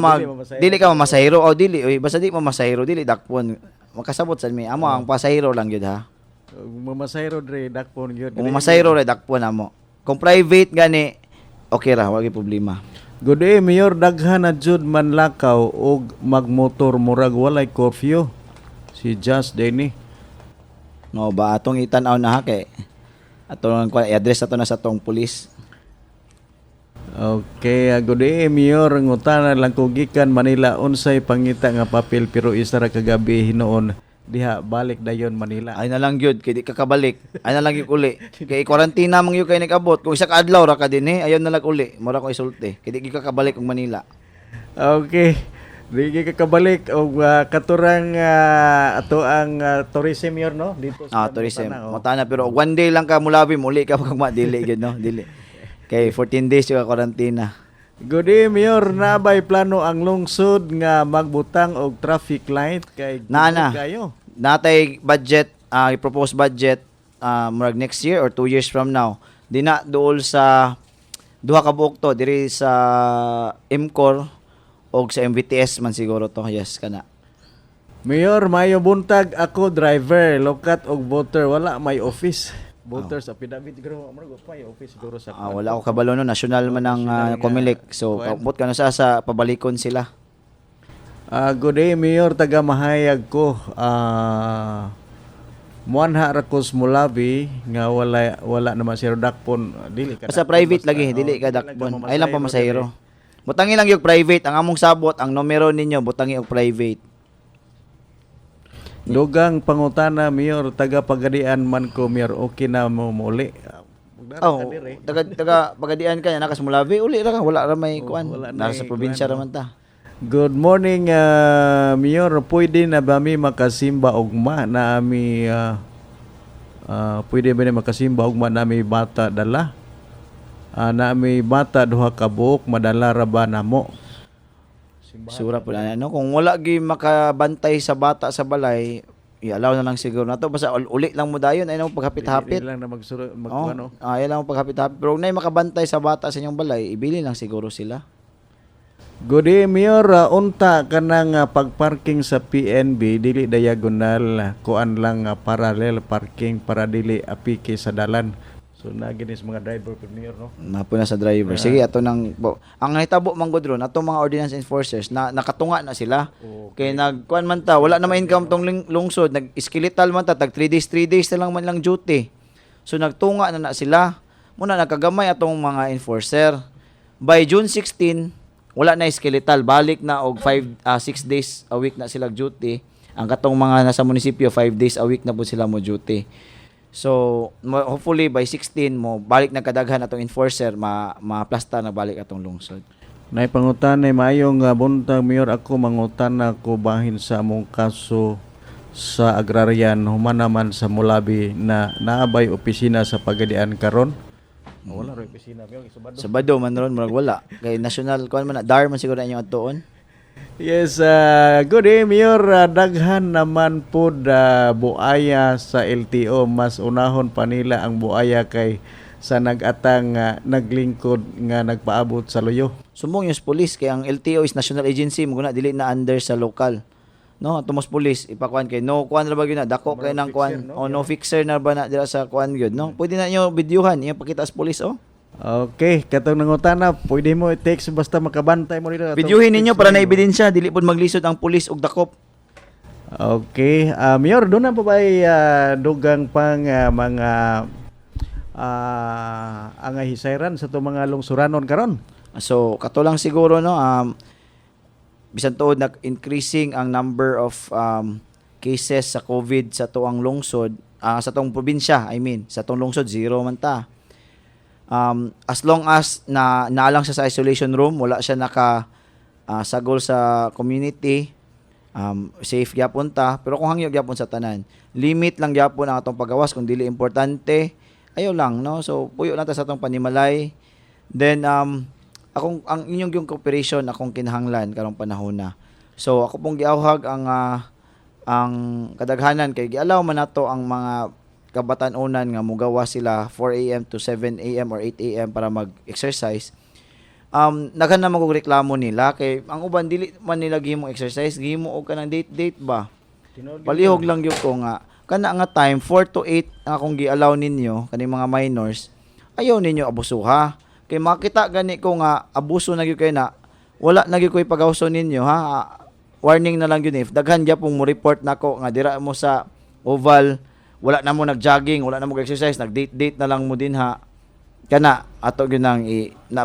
dili mamasahero o dili oy basta di mamasahero dili dakpon. Makasabot sa mi amo ang pasahero lang gyud ha. Mamasahero dre dakpon gyud. Kung masahero ra dakpon amo. Kung private gani okay ra wagi problema. Good day, Mayor, daghan na jud man lakaw og magmotor murag walay curfew. Si Just Denny. No ba atong itan-aw na ha kay atong i-address ato na sa tong pulis. Okay, good day, Mayor. Ngutana lang ko gikan Manila unsay pangita nga papel pero isa ra kagabi hinoon diha balik dayon Manila. Ay na lang gyud kay di ka kabalik. Ay na lang gyud uli. Kay quarantine man gyud kay nag-abot. Kung isa ka adlaw ra ka dinhi, ayon na lang uli. Mura ko isulti. Kay di ka kabalik og Manila. Okay. Di ka kabalik og katurang ato ang tourism, Mayor, no? Dito sa Tourism. Motana, Motana pero one day lang ka Molave, muli ka pag dili gyud no, dili. Kay 14 days yung quarantine. Good day, Mayor. Nabay plano ang lungsod nga magbutang og traffic light kay Naana. kayo. Natay budget, i-propose budget murag next year or 2 years from now. Di na duol sa duha ka buok to diri sa MCOR og sa MVTS man siguro to. Yes kana. Mayor, mayo buntag ako driver, lokat og voter, wala may office. Voters affidavit siguro may office siguro sa Wala ko kabalo no, national man ang COMELEC. So kaupot ka na sa pabalikon sila. Good day, Mayor, taga Mahayag ko. Muanha ra ko sa Molave nga wala naman si dakpon dili ka. Basta private lagi, dili ka dakpon. Ay lang pa masahero. Butangi lang yung private, ang among sabot, ang numero ninyo butangi og private. Dugang pangutana, Mayor, taga Pagadian man ko, Mayor, okay na mo muli. Taga Pagadian ka, nakas Molave, uli ra ka, wala ra may kuan. wala na Nasa may probinsya kuan, ra man ta. Good morning, Mayor. Pwede na ba mi makasimba ugma na ami pwede ba ni makasimba ugma na mi bata dala? Na mi bata duha ka buok madala ra ba namo? Sura po na no, kung wala gi makabantay sa bata sa balay, i-allow na lang siguro nato basta uli lang mo dayon ay nang paghapit-hapit. Lang na Ano? Ay lang paghapit-hapit. Pero kung nay makabantay sa bata sa inyong balay, ibili lang siguro sila. Good day, Mayor. Unta ka nang pagparking sa PNB, dili diagonal, kuan lang parallel parking para dili apike sa dalan. So naginis mga driver po, Mayor, no? Mapuna sa driver. Sige, ato nang ang nahitabo man gud ron, ato mga ordinance enforcers na nakatunga na sila. Kay nagkuan man ta, wala na ma-income tong lungsod, nag-skeletal man ta, tag 3 days na lang man lang duty. So nagtunga na sila. Muna nakagamay atong mga enforcer. By June 16, wala na skeletal, balik na og 6 days a week na sila duty. Ang katong mga nasa munisipyo 5 days a week na po sila mo duty. So hopefully by 16 mo balik na kadaghan atong enforcer ma-plasta na balik atong lungsod. Nay pangutan ay maayong buntag, Mayor, ako mangutan ako bahin sa among kaso sa agrarian human naman sa Molave na naabay opisina sa Pagadian karon. Wala ro opisina, Mayor, Sabado man ron murag wala. Kay national kuan man dar man siguro inyong adtuon. Yes, good day, Mayor. Daghan naman po buaya sa LTO. Mas unahon pa nila ang buaya kay sa nagatang naglingkod nga nagpaabot sa luyo. Sumbong yung police kay ang LTO is national agency mo na dili na under sa local. No, tumos police ipakuan kay no kuan ra ba gyud na dako kay nang kuan no fixer na ba na dira sa kuan gyud no. Pwede na niyo videohan, iya pakita sa police Okay, katong nangutana, pwede mo i-text basta makabantay mo dito. Videohin ninyo para na ebidensya, dili pod maglisod ang pulis ug dakop. Okay, Mayor, doon na pa ba dugang pang mga angahisayran sa itong mga lungsuranon karon? So kato lang siguro no, bisan tuod nag-increasing ang number of cases sa COVID sa tuang lungsod, sa tuang probinsya, sa tuang lungsod zero man ta. As long as naalang siya sa isolation room, wala siya sagol sa community, safe gyapon ta. Pero kung hangyo gyapon sa tanan, limit lang gyapon ang atong pagawas kung dili importante, ayaw lang, no? So puyo lang ta sa atong panimalay. Then ang inyong yung cooperation akong kinahanglan karong panahon na. So ako pong giawhag ang kadaghanan kay gialaw man nato ang mga kabatan-onan nga mugawas sila 4 AM to 7 AM or 8 AM para mag-exercise. Naghan na magreklamo nila kay ang uban dili man nila gihimo exercise, gihimo og kanang date ba. Palihog lang gyud ko nga kana nga time 4 to 8 ang akong giallow ninyo kani mga minors. Ayaw ninyo abusuha. Kay makita gani ko nga abuso na gyud kay na wala na gyud koy pagawson ninyo ha. Warning na lang yun if daghan gyapon mo report nako nga dira mo sa oval wala na mo nag-jogging, wala na mo exercise, nag-date na lang mo din ha. Kana ato gyud nang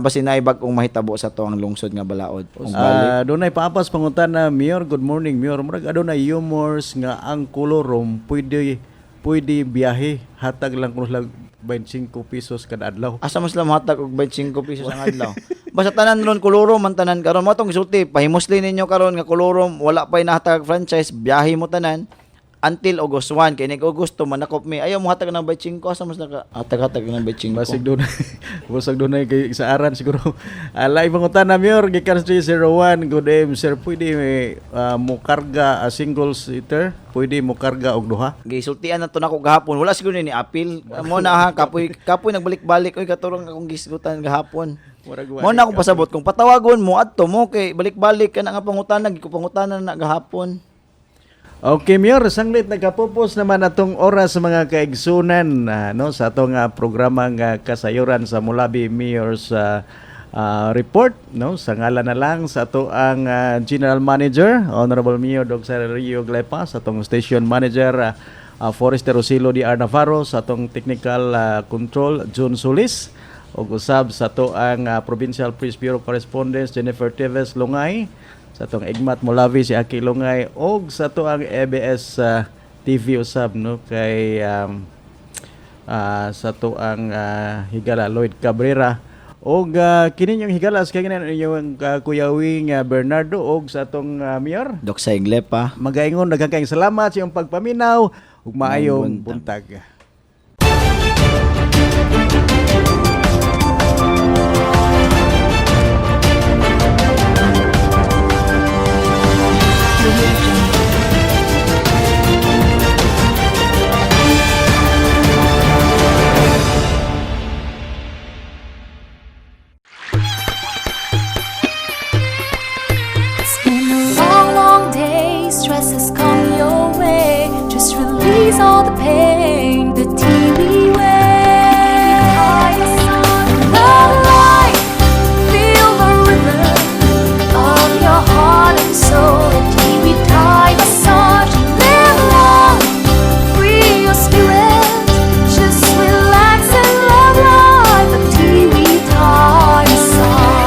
basin na ibag-ong mahitabo sa tuang lungsod nga balaod. Dunay papas pangutan na Mayor, good morning Mayor. Murag adunay humors nga ang kolorom pwede biyahe hatag lang kuno lang 25 pesos kada adlaw. Asa mas lang hatag og 25 pesos ang adlaw. Basta tanan ron koloro man tanan karon mo tong isulti pahimosli ninyo karon nga koloro wala pa inahatag franchise biyahe mo tanan until August 1 kay nig August to manakop mi ayaw mo hatag ng 25 asa mas naka hatag ng 25. Basig doon. Basig doon kay sa aran siguro. Alay pangutan na Mayor gikan 301 good day sir pwede mo karga a single seater pwede mo karga og duha. Gisultian na to nako gahapon wala siguro ni apil mo na ha kapoy nagbalik-balik oy katurong akong gisgutan gahapon. Mo na akong pasabot kung patawagon mo adto mo kay balik-balik ka na nga pangutanan gikupangutanan na gahapon. Okay, Mayor, sanglit nagkapupos naman atong oras sa mga kaigsunan no sa atong programa nga kasayuran sa Mulabi Mayor's report no sa ngalan na lang sa ato ang General Manager Honorable Mayor Dr. Rio Glepa sa atong Station Manager Forester Rosilo D.R. Navarro sa atong Technical Control June Solis ug usab sa ato ang Provincial Police Bureau Correspondent Jennifer Teves Lungay sa atong Igmat Molavi si Aki Lungay og sa ato ang EBS TV usab no kay sa ato ang higala Lloyd Cabrera og kini yung higala sa kanya yung kuyawing Bernardo og sa atong Mayor Doksay Glepa magaingon daghang kayong salamat sa iyong pagpaminaw ug maayong buntag. Long day, stress has come your way. Just release all the pain. The TV way. The light, feel the rhythm of your heart and soul. The TV Thai massage, live long, free your spirit. Just relax and love life. The TV Thai massage.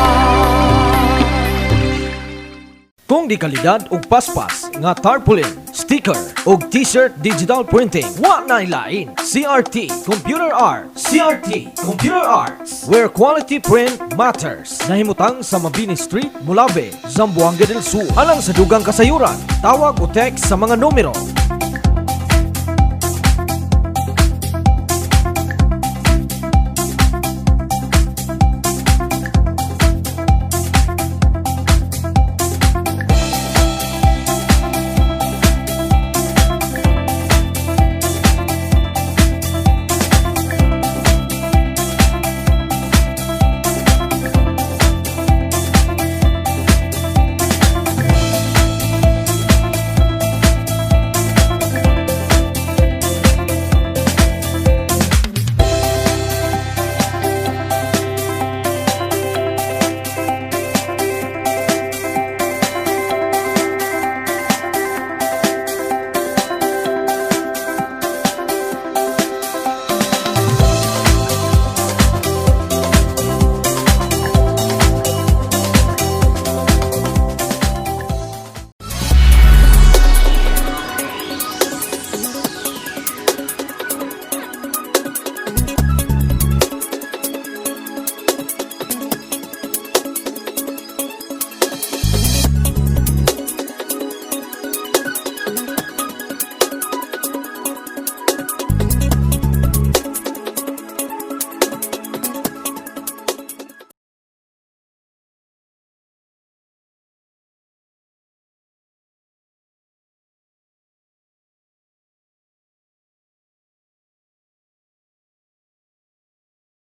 Kung di kalidad og paspas nga tarpaulin, sticker og t-shirt digital printing, wa na ilain. CRT Computer Arts. CRT Computer Arts, where quality print matters. Nahimutang sa Mabini Street, Mulabe, Zamboanga del Sur. Alang sa dugang kasayuran, tawag o text sa mga numero